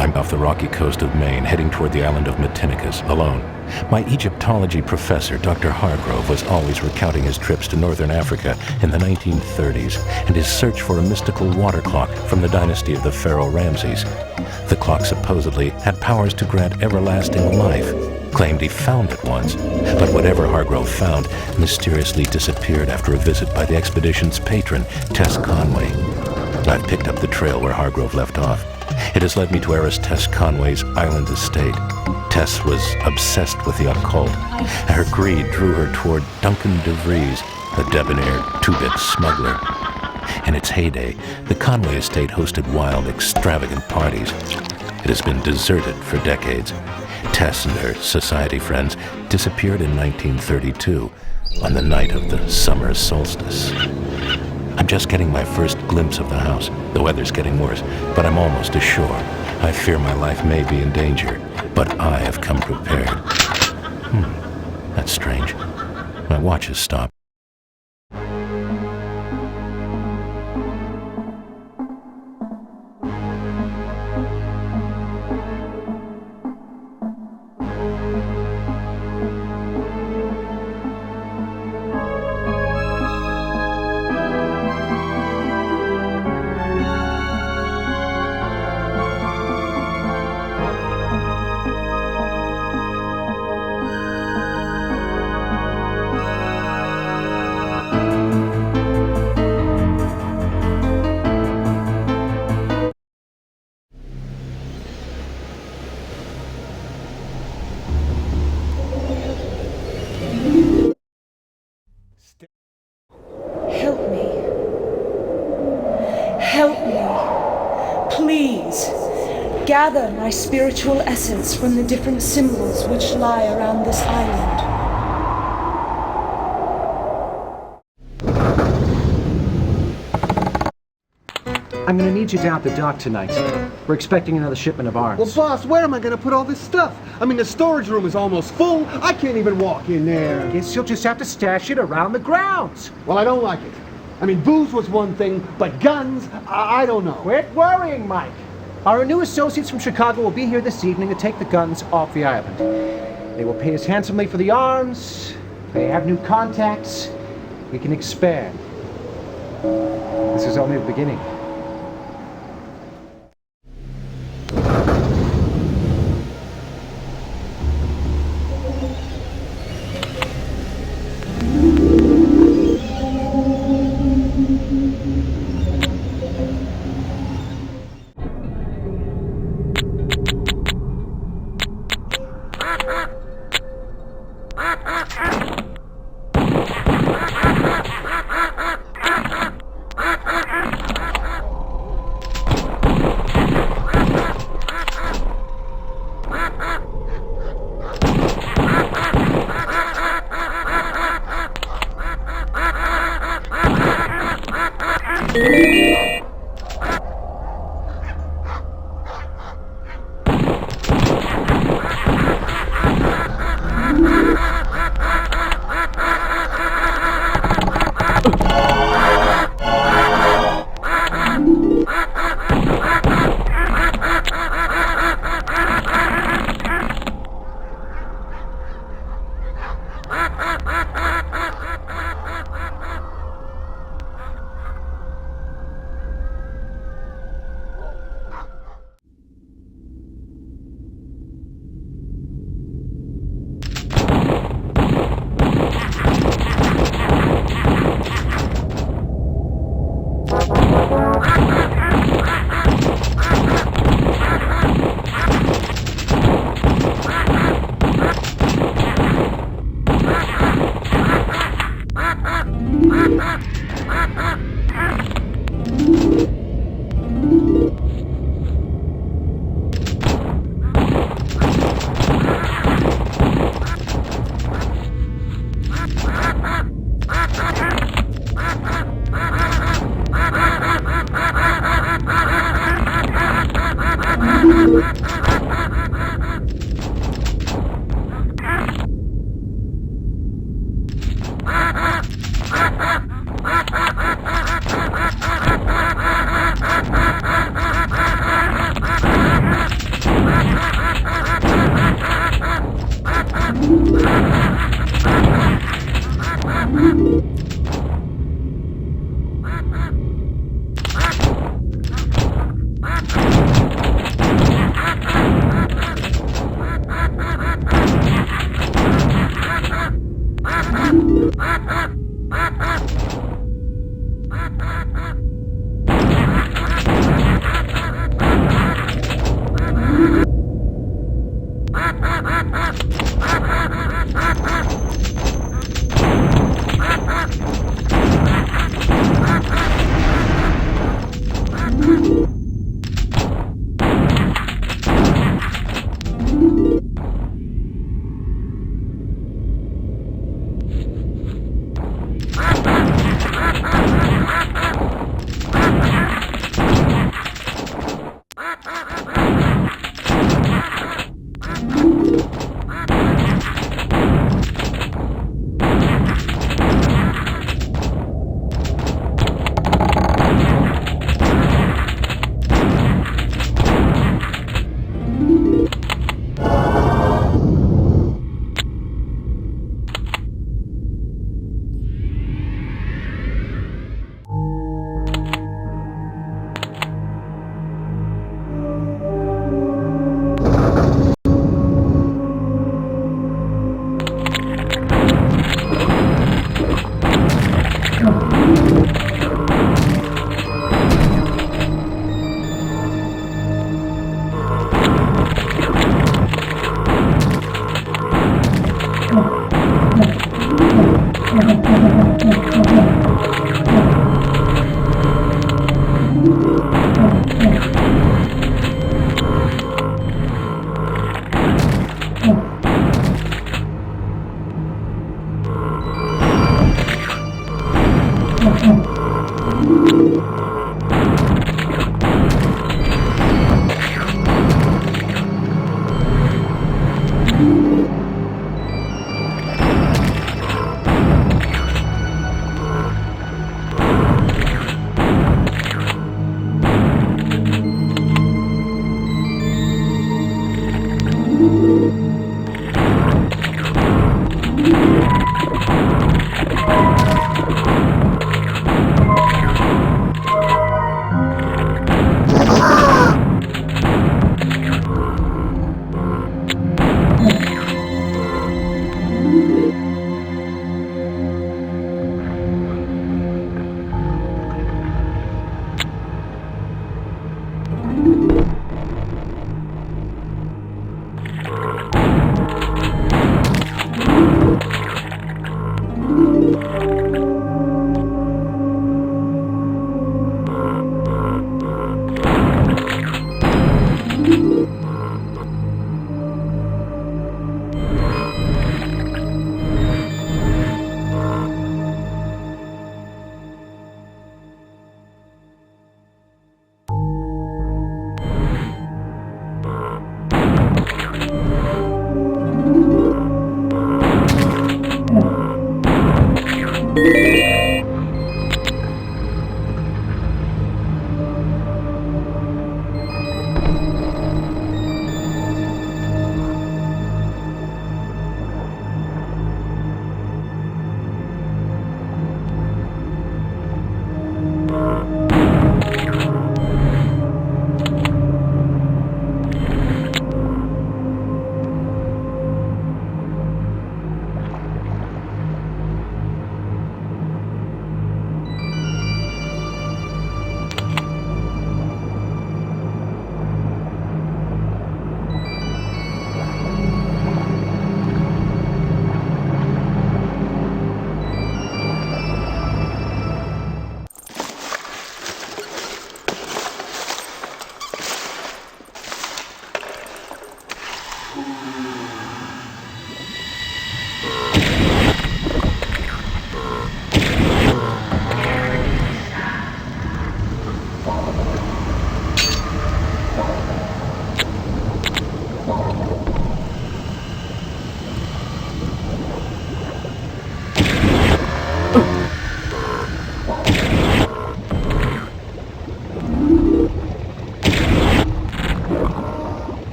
I'm off the rocky coast of Maine, heading toward the island of Matinicus, alone. My Egyptology professor, Dr. Hargrove, was always recounting his trips to northern Africa in the 1930s and his search for a mystical water clock from the dynasty of the pharaoh Ramses. The clock supposedly had powers to grant everlasting life. Claimed he found it once, but whatever Hargrove found mysteriously disappeared after a visit by the expedition's patron, Tess Conway. I've picked up the trail where Hargrove left off. It has led me to heiress Tess Conway's island estate. Tess was obsessed with the occult. Her greed drew her toward Duncan DeVries, a debonair two-bit smuggler. In its heyday, the Conway estate hosted wild, extravagant parties. It has been deserted for decades. Tess and her society friends disappeared in 1932 on the night of the summer solstice. I'm just getting my first glimpse of the house. The weather's getting worse, but I'm almost ashore. I fear my life may be in danger, but I have come prepared. That's strange. My watch has stopped. Gather my spiritual essence from the different symbols which lie around this island. I'm gonna need you down at the dock tonight. We're expecting another shipment of arms. Well, boss, where am I gonna put all this stuff? I mean, the storage room is almost full. I can't even walk in there. I guess you'll just have to stash it around the grounds. Well, I don't like it. I mean, booze was one thing, but guns, I don't know. Quit worrying, Mike. Our new associates from Chicago will be here this evening to take the guns off the island. They will pay us handsomely for the arms. They have new contacts. We can expand. This is only the beginning.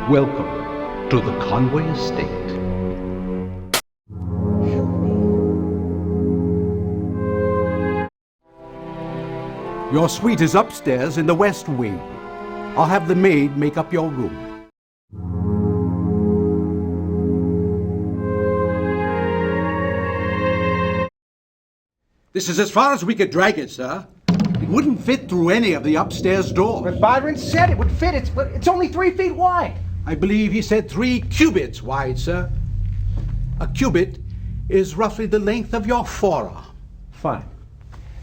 Welcome to the Conway Estate. Help me. Your suite is upstairs in the west wing. I'll have the maid make up your room. This is as far as we could drag it, sir. It wouldn't fit through any of the upstairs doors. But Byron said it would fit. It's only 3 feet wide. I believe he said 3 cubits wide, sir. A cubit is roughly the length of your forearm. Fine.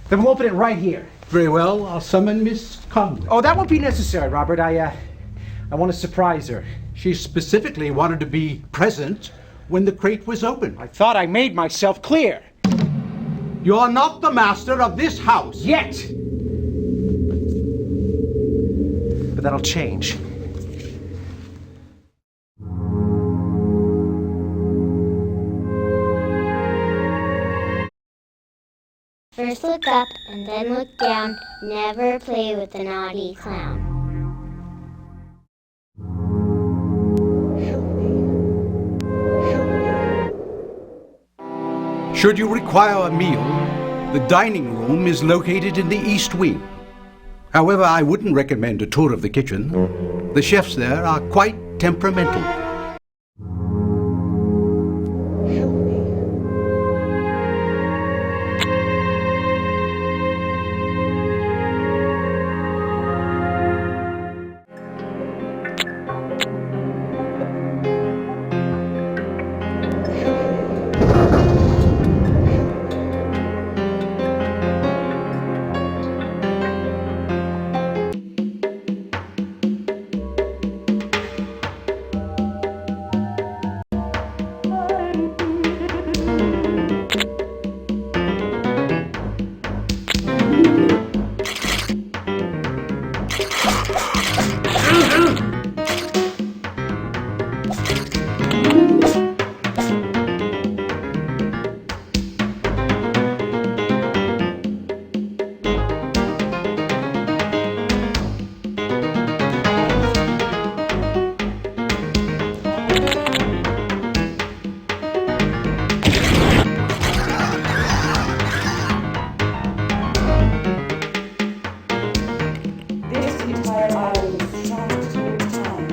Then we'll open it right here. Very well, I'll summon Miss Conway. Oh, that won't be necessary, Robert. I want to surprise her. She specifically wanted to be present when the crate was opened. I thought I made myself clear. You're not the master of this house. Yet! But that'll change. First look up and then look down. Never play with the naughty clown. Help me. Help me. Should you require a meal, the dining room is located in the east wing. However, I wouldn't recommend a tour of the kitchen. The chefs there are quite temperamental. Help me. This entire island is trapped in time.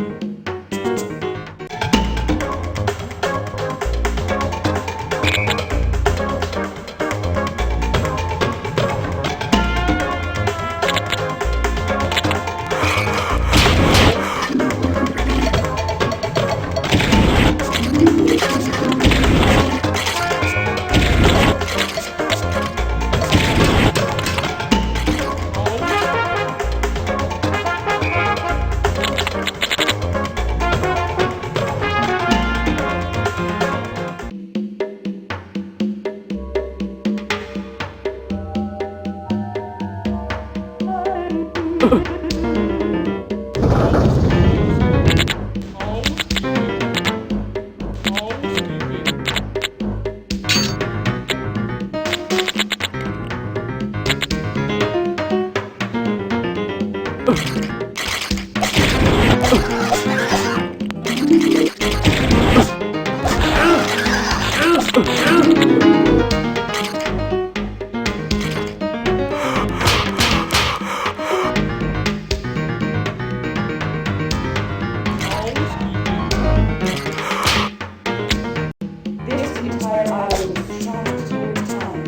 This entire island is trapped in time.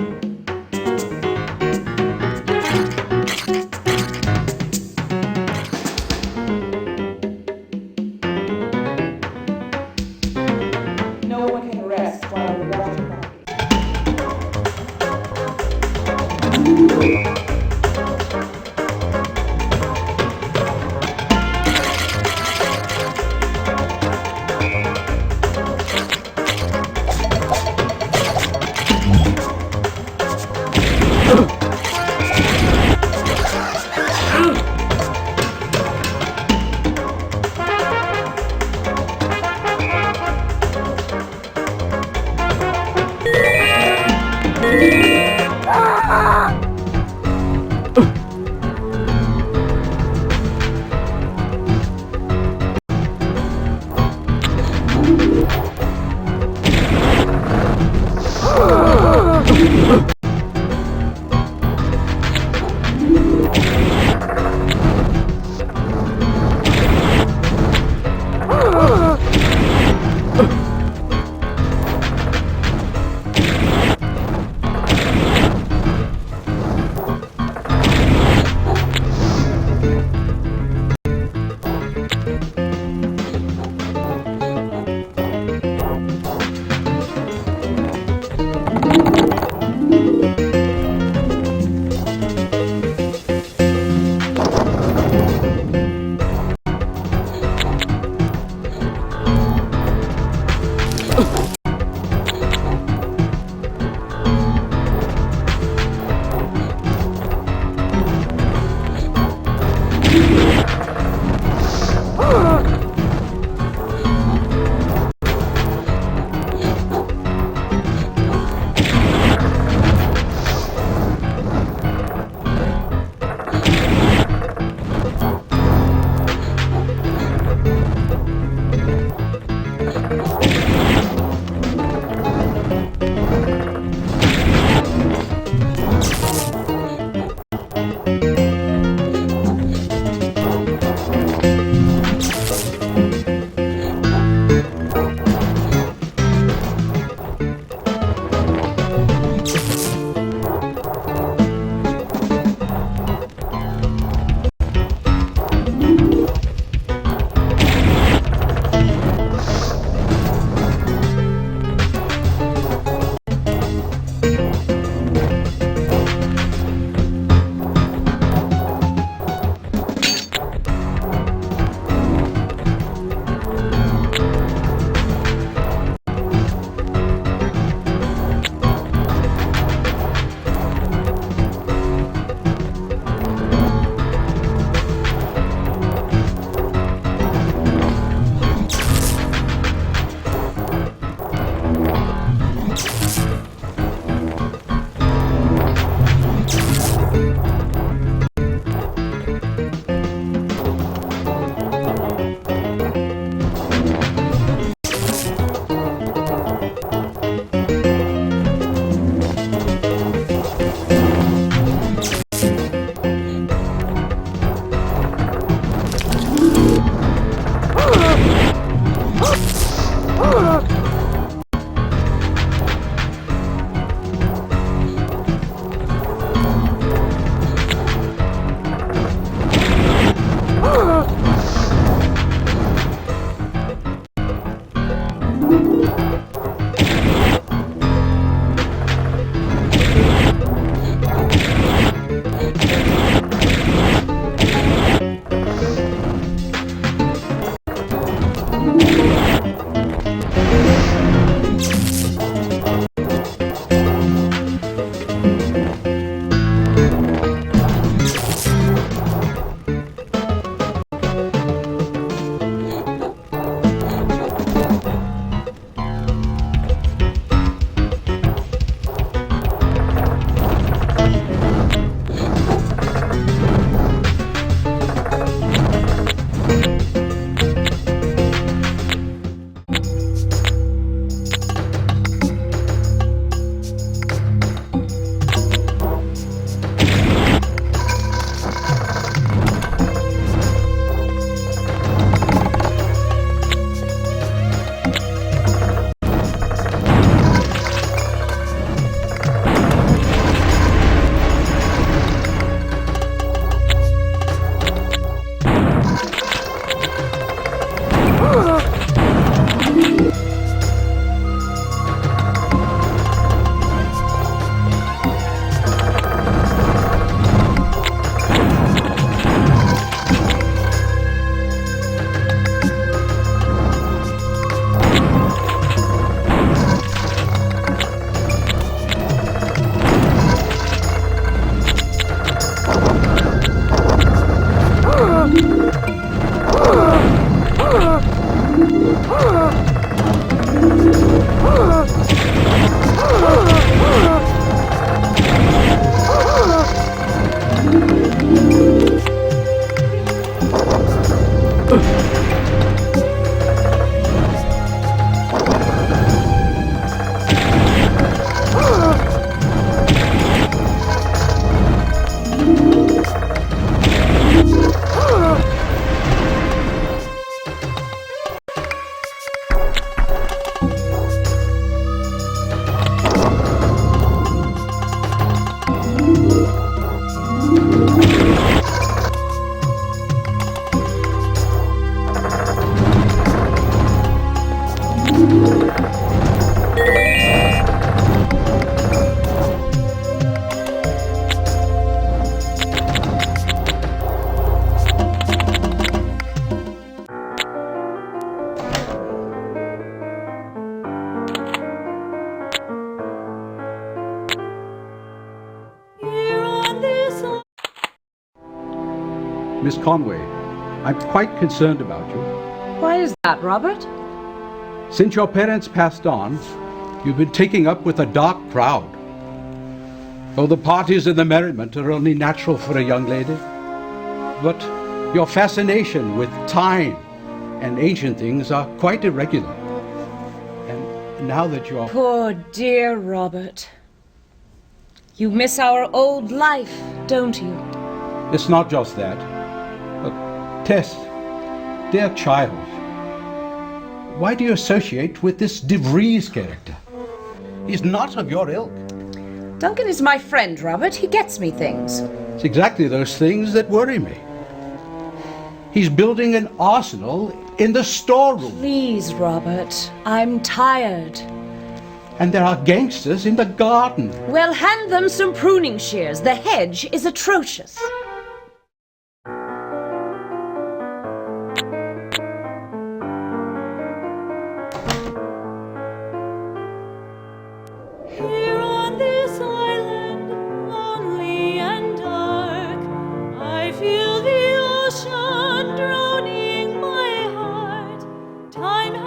No one can rest while the water body. Miss Conway, I'm quite concerned about you. Why is that, Robert? Since your parents passed on, you've been taking up with a dark crowd. Though the parties and the merriment are only natural for a young lady, but your fascination with time and ancient things are quite irregular. And now that you're... Poor dear Robert. You miss our old life, don't you? It's not just that. But Tess, dear child, why do you associate with this De Vries character? He's not of your ilk. Duncan is my friend, Robert. He gets me things. It's exactly those things that worry me. He's building an arsenal in the storeroom. Please, Robert. I'm tired. And there are gangsters in the garden. Well, hand them some pruning shears. The hedge is atrocious. Here on this island, lonely and dark, I feel the ocean drowning my heart. Time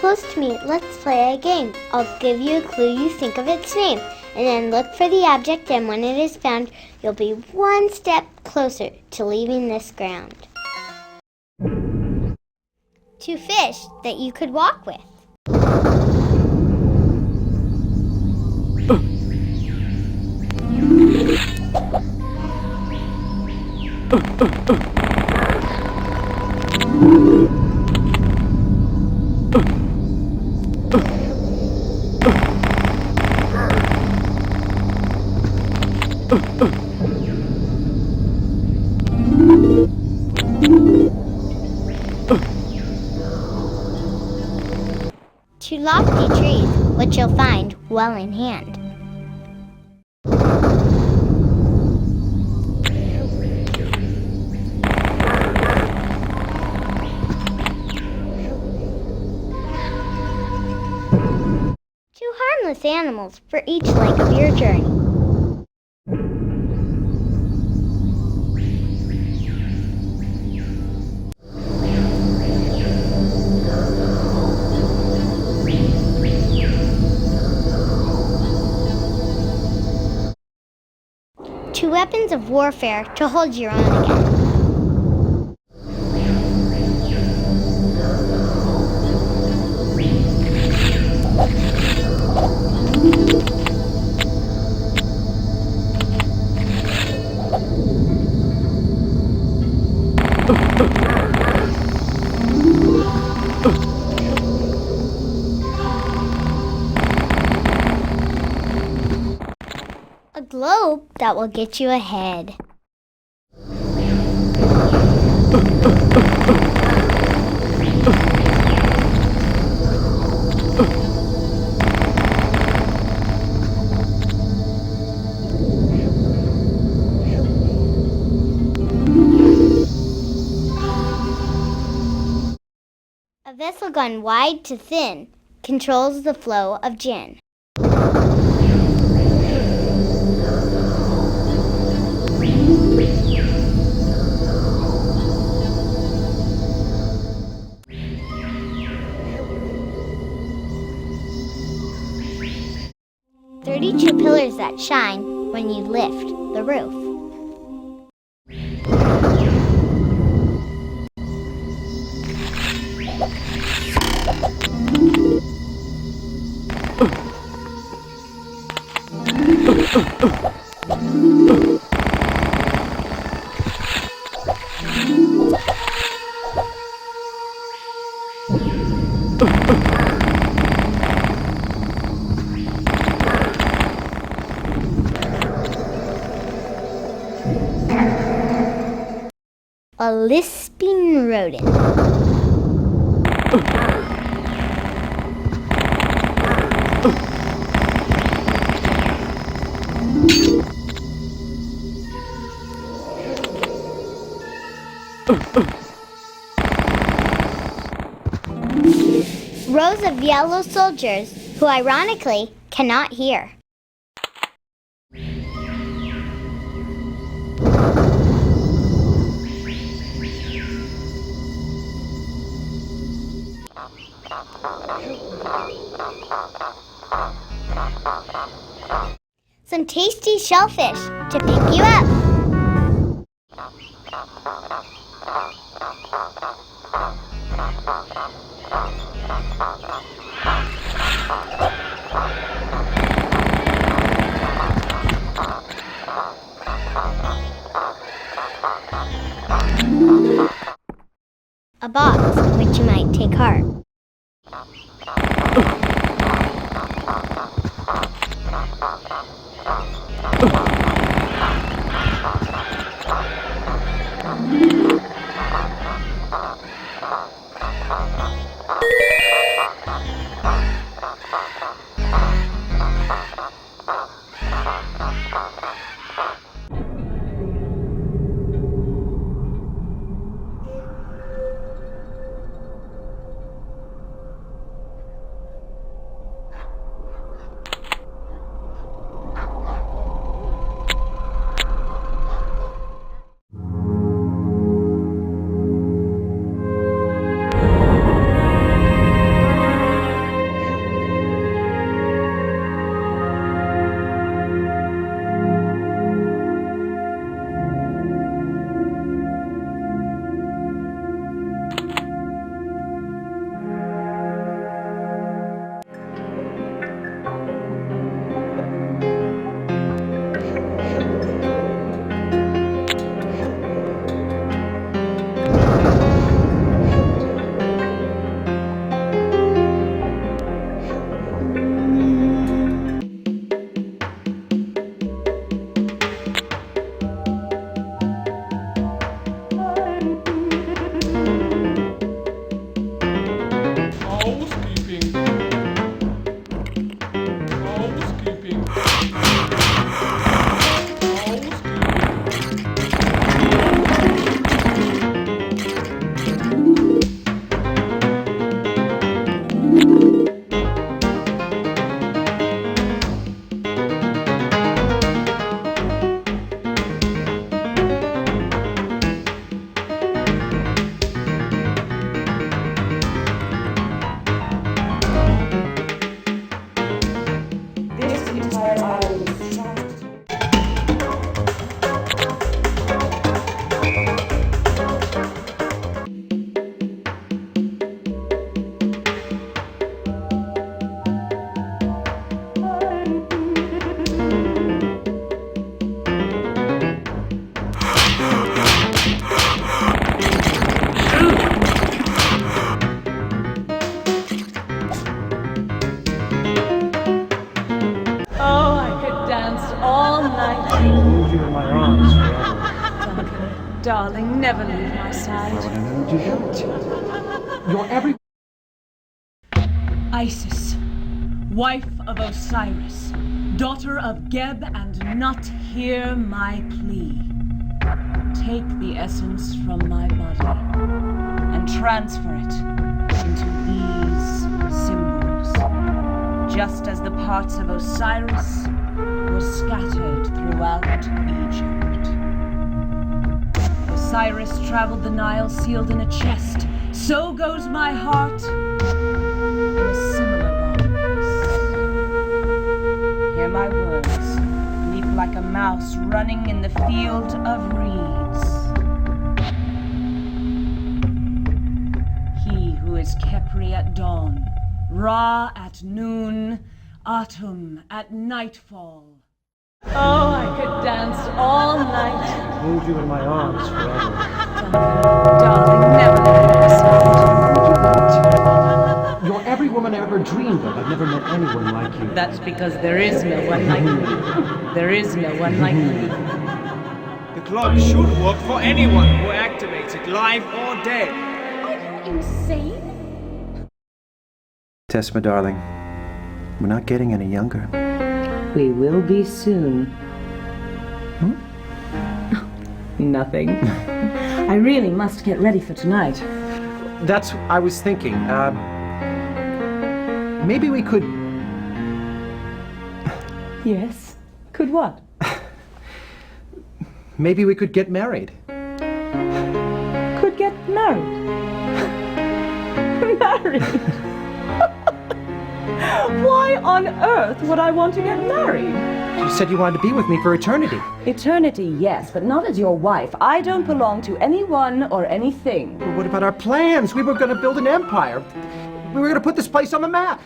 close to me. Let's play a game. I'll give you a clue you think of its name, and then look for the object, and when it is found, you'll be one step closer to leaving this ground. 2 fish that you could walk with. Two lofty trees, which you'll find well in hand. Two harmless animals for each leg of your journey. Two weapons of warfare to hold your own again. A globe that will get you ahead. A vessel gone wide to thin controls the flow of gin. "32 pillars that shine when you lift the roof." A lisping rodent. Rows of yellow soldiers who ironically cannot hear. Some tasty shellfish to pick you up. A box in which you might take heart. darling, never leave my side. Why would I never do that? You're every... Isis, wife of Osiris, daughter of Geb, and not hear my plea. Take the essence from my body and transfer it into these symbols, just as the parts of Osiris were scattered throughout Egypt. Osiris traveled the Nile sealed in a chest. So goes my heart in a similar box. Hear my words, leap like a mouse running in the field of reeds. He who is Khepri at dawn, Ra at noon, Atum at nightfall. Oh, I could dance all night. Hold you in my arms forever. Darling, never leave my side. Would you not? You're every woman I ever dreamed of. I've never met anyone like you. That's because there is no one like me. There is no one like me. The clock should work for anyone who activates it, live or dead. Are you insane? Tess, my darling, we're not getting any younger. We will be soon. Nothing. I really must get ready for tonight. That's I was thinking. Maybe we could... Yes? Could what? Maybe we could get married. Could get married. Married? Why on earth would I want to get married? You said you wanted to be with me for eternity. Eternity, yes, but not as your wife. I don't belong to anyone or anything. But what about our plans? We were going to build an empire. We were going to put this place on the map.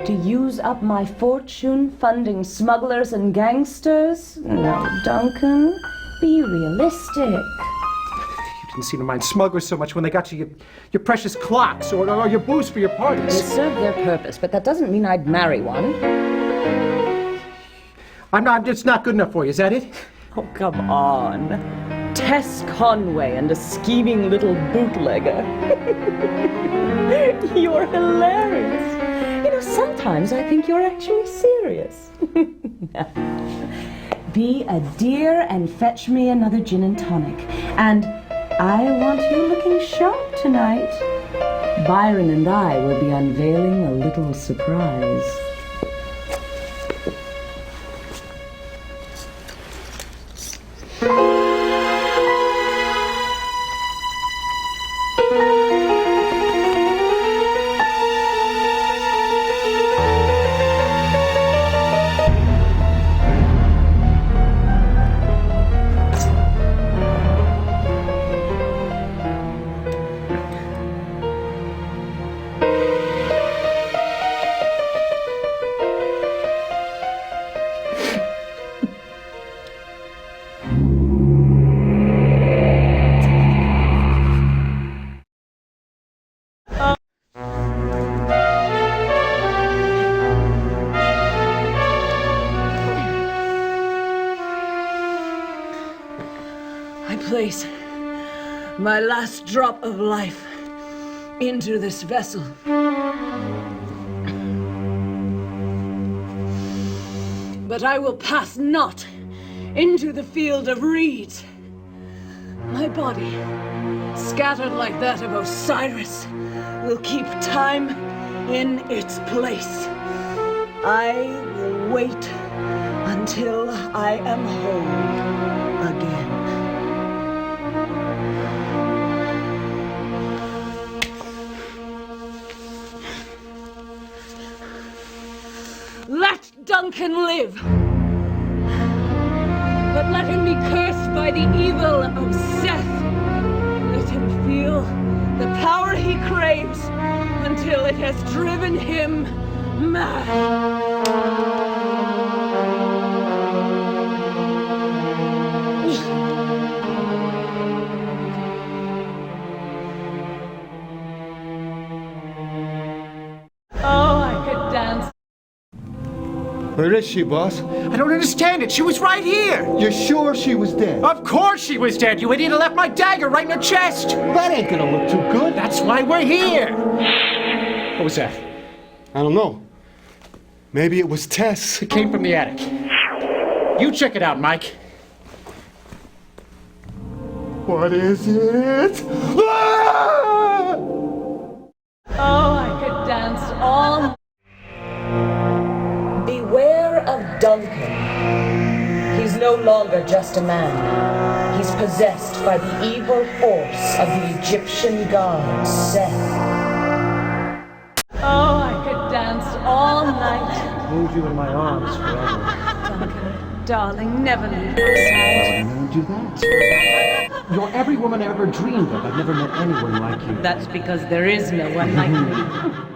To use up my fortune funding smugglers and gangsters? No, Duncan, be realistic. You didn't seem to mind smugglers so much when they got you your precious clocks or your booze for your They parties. serve their purpose, but that doesn't mean I'd marry one. It's not good enough for you, is that it? Oh, come on. Tess Conway and a scheming little bootlegger. You're hilarious. You know, sometimes I think you're actually serious. Be a dear and fetch me another gin and tonic. And I want you looking sharp tonight. Byron and I will be unveiling a little surprise. Place my last drop of life into this vessel. But I will pass not into the field of reeds. My body, scattered like that of Osiris, will keep time in its place. I will wait until I am whole again. Let Duncan live! But let him be cursed by the evil of Seth. Let him feel the power he craves until it has driven him mad. Oh, I could dance. Where is she, boss? I don't understand it. She was right here. You're sure she was dead? Of course she was dead. You idiot. I left my dagger right in her chest. That ain't gonna look too good. That's why we're here. What was that? I don't know. Maybe it was Tess. It came from the attic. You check it out, Mike. What is it? Ah! Oh, I could dance all. Beware of Duncan. He's no longer just a man. He's possessed by the evil force of the Egyptian god Seth. Oh, I could dance all night. Hold you in my arms forever. Duncan, darling, never leave my side. I won't do that. You're every woman I ever dreamed of. I've never met anyone like you. That's because there is no one like me.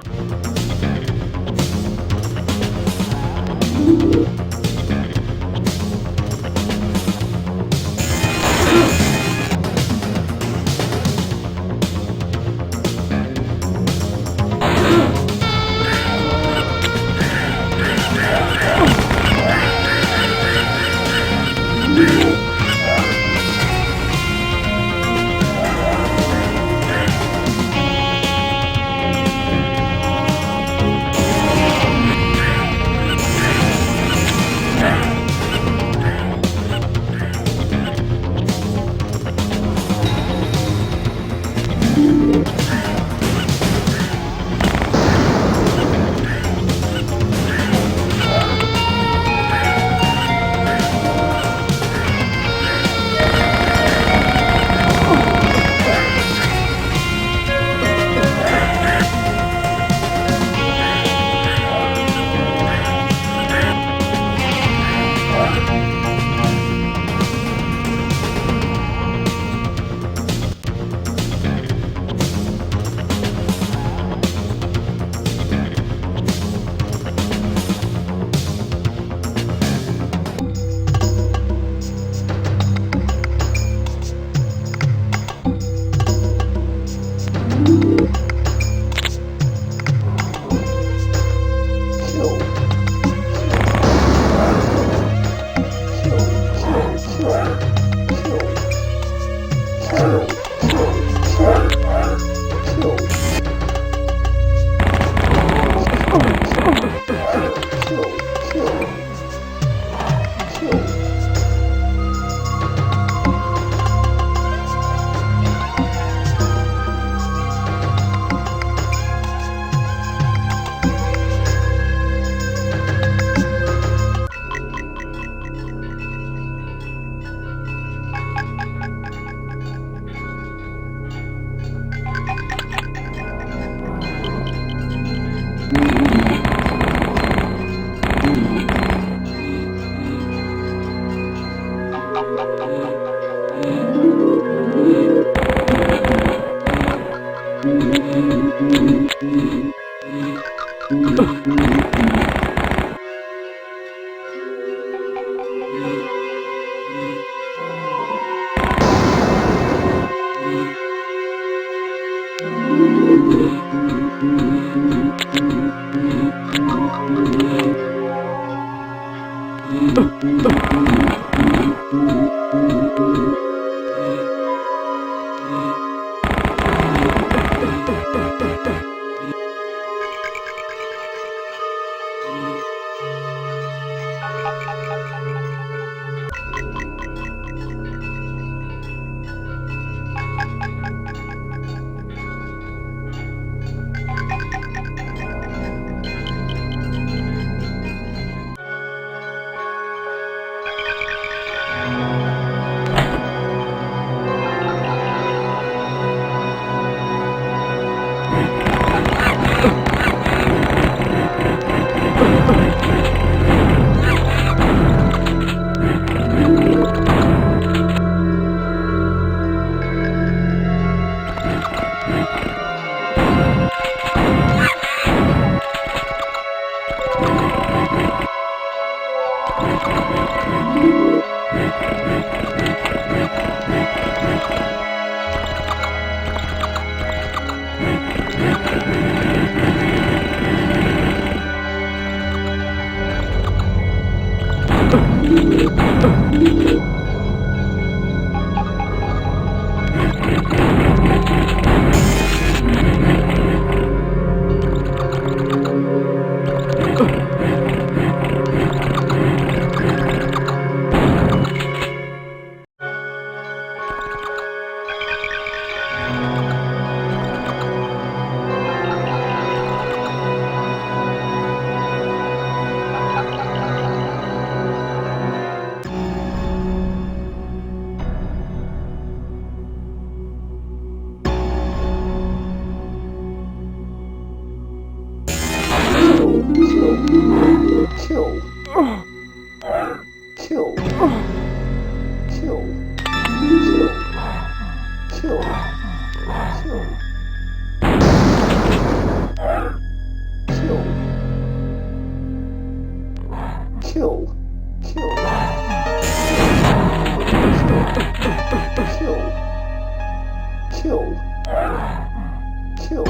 Kill. Kill. Kill. Kill. Kill. Kill. Kill. Kill. Kill. Kill. Kill.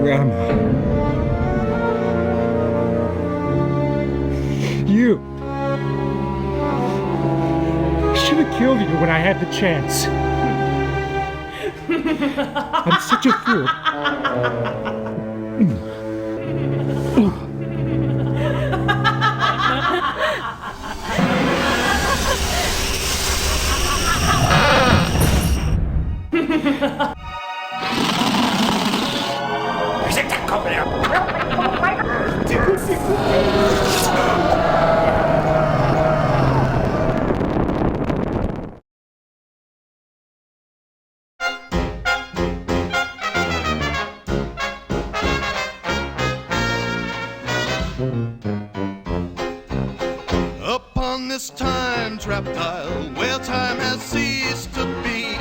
Grandma. You. I should have killed you when I had the chance. I'm such a fool. Upon this time-trapped isle, where time has ceased to be,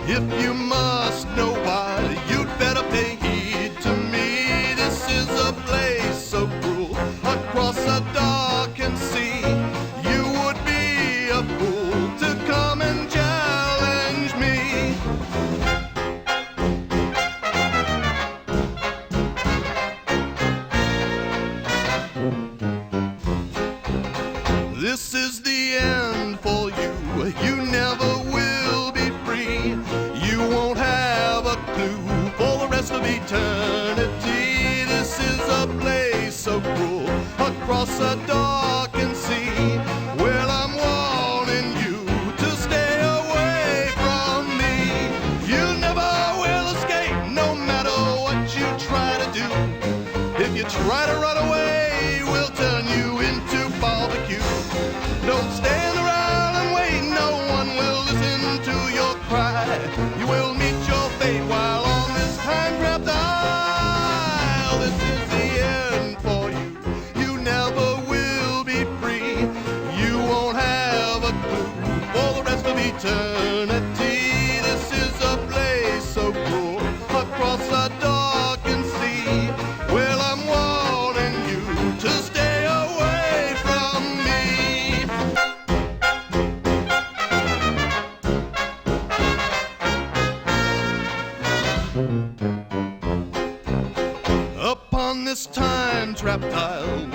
if you must know why, you'd better pay heed to me. This is a place so cruel, across a darkened sea. You would be a fool to come and challenge me. This is the end for you. You never will be free. eternity. This is a place so cruel across a darkened sea. Well, I'm warning you to stay away from me. You never will escape, no matter what you try to do. If you try to run away, we'll turn you into barbecue. Don't stand around and wait, no one will listen to your cry. You will meet your fate while on this time-trapped isle. This is the end for you. You never will be free. You won't have a clue for the rest of eternity. This is a place so cruel across a darkened sea. Well, I'm warning you to stay away from me. Upon this time-trapped isle,